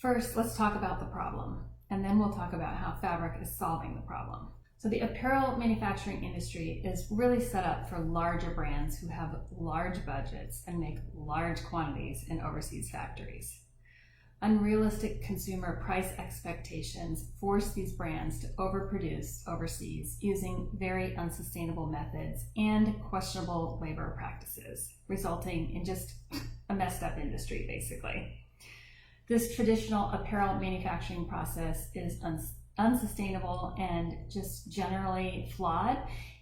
First, let's talk about the problem, and then we'll talk about how fabric is solving the problem. So the apparel manufacturing industry is really set up for larger brands who have large budgets and make large quantities in overseas factories. Unrealistic consumer price expectations force these brands to overproduce overseas using very unsustainable methods and questionable labor practices, resulting in just a messed up industry, basically. This traditional apparel manufacturing process is unsustainable and just generally flawed,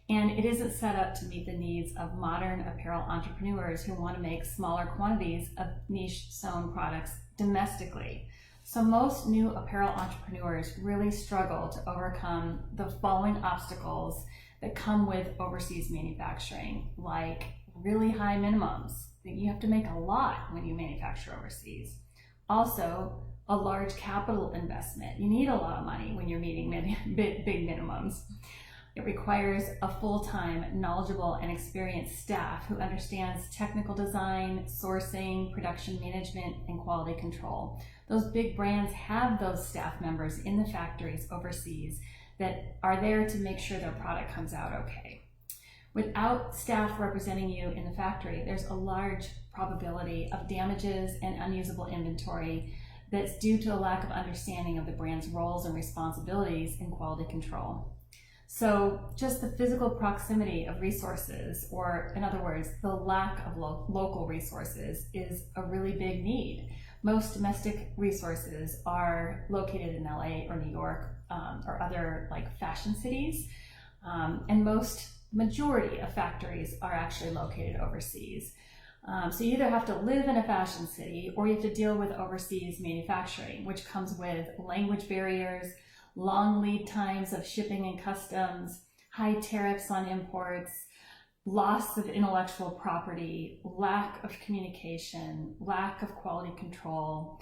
and it isn't set up to meet the needs of modern apparel entrepreneurs who want to make smaller quantities of niche sewn products domestically. So most new apparel entrepreneurs really struggle to overcome the following obstacles that come with overseas manufacturing, like really high minimums. You have to make a lot when you manufacture overseas. Also, a large capital investment. You need a lot of money when you're meeting big minimums. It requires a full-time, knowledgeable, and experienced staff who understands technical design, sourcing, production management, and quality control. Those big brands have those staff members in the factories overseas that are there to make sure their product comes out okay. Without staff representing you in the factory, there's a large probability of damages and unusable inventory that's due to a lack of understanding of the brand's roles and responsibilities in quality control. So just the physical proximity of resources, or in other words, the lack of local resources, is a really big need. Most domestic resources are located in LA or New York or other like fashion cities, and majority of factories are actually located overseas. So you either have to live in a fashion city or you have to deal with overseas manufacturing, which comes with language barriers, long lead times of shipping and customs, high tariffs on imports, loss of intellectual property, lack of communication, lack of quality control,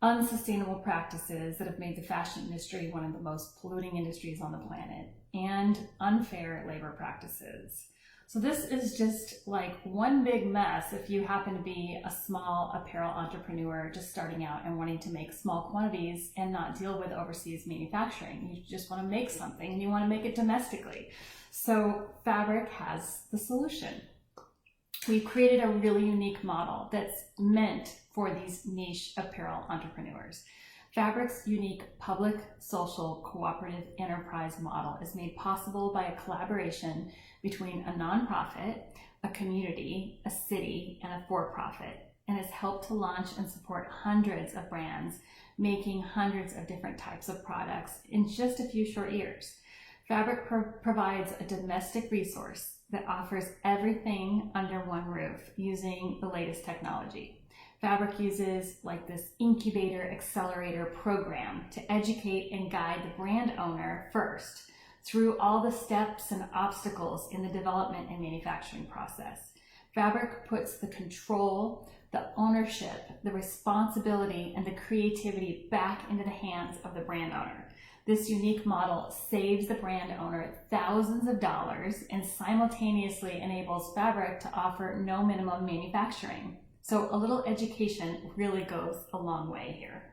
unsustainable practices that have made the fashion industry one of the most polluting industries on the planet, and unfair labor practices. So this is just like one big mess if you happen to be a small apparel entrepreneur just starting out and wanting to make small quantities and not deal with overseas manufacturing. You just want to make something and you want to make it domestically. So Fabric has the solution. We've created a really unique model that's meant for these niche apparel entrepreneurs. Fabric's unique public, social, cooperative enterprise model is made possible by a collaboration between a nonprofit, a community, a city, and a for-profit, and has helped to launch and support hundreds of brands making hundreds of different types of products in just a few short years. Fabric provides a domestic resource that offers everything under one roof using the latest technology. Fabric uses like this incubator accelerator program to educate and guide the brand owner first through all the steps and obstacles in the development and manufacturing process. Fabric puts the control, the ownership, the responsibility, and the creativity back into the hands of the brand owner. This unique model saves the brand owner thousands of dollars and simultaneously enables Fabric to offer no minimum manufacturing. So a little education really goes a long way here.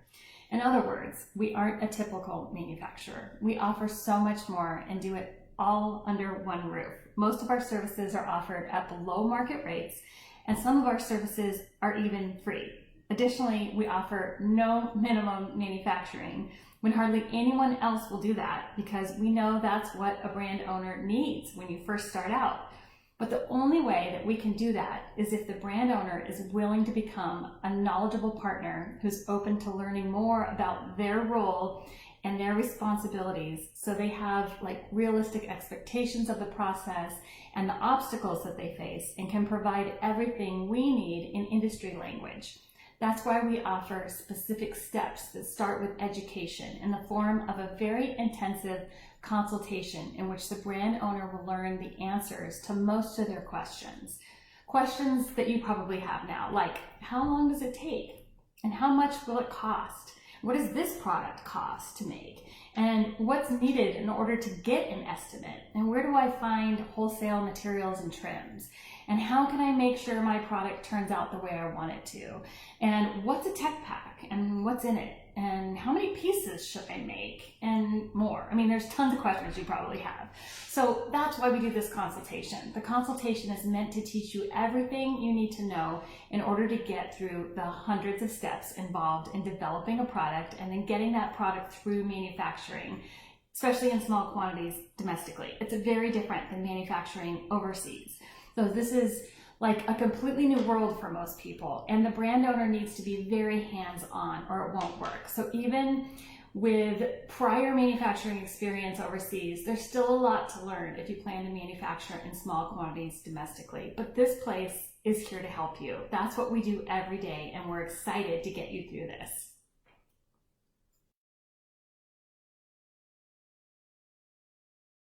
In other words, we aren't a typical manufacturer. We offer so much more and do it all under one roof. Most of our services are offered at below market rates, and some of our services are even free. Additionally, we offer no minimum manufacturing when hardly anyone else will do that, because we know that's what a brand owner needs when you first start out. But the only way that we can do that is if the brand owner is willing to become a knowledgeable partner who's open to learning more about their role and their responsibilities, so they have like realistic expectations of the process and the obstacles that they face and can provide everything we need in industry language. That's why we offer specific steps that start with education in the form of a very intensive consultation in which the brand owner will learn the answers to most of their questions. Questions that you probably have now, like how long does it take? And how much will it cost? What does this product cost to make? And what's needed in order to get an estimate? And where do I find wholesale materials and trims? And how can I make sure my product turns out the way I want it to? And what's a tech pack and what's in it? and how many pieces should I make, and more. I mean, there's tons of questions you probably have. So that's why we do this consultation. The consultation is meant to teach you everything you need to know in order to get through the hundreds of steps involved in developing a product and then getting that product through manufacturing, especially in small quantities domestically. It's very different than manufacturing overseas. So this is like a completely new world for most people, and the brand owner needs to be very hands-on or it won't work. So even with prior manufacturing experience overseas, there's still a lot to learn if you plan to manufacture in small quantities domestically. But this place is here to help you. That's what we do every day, and we're excited to get you through this.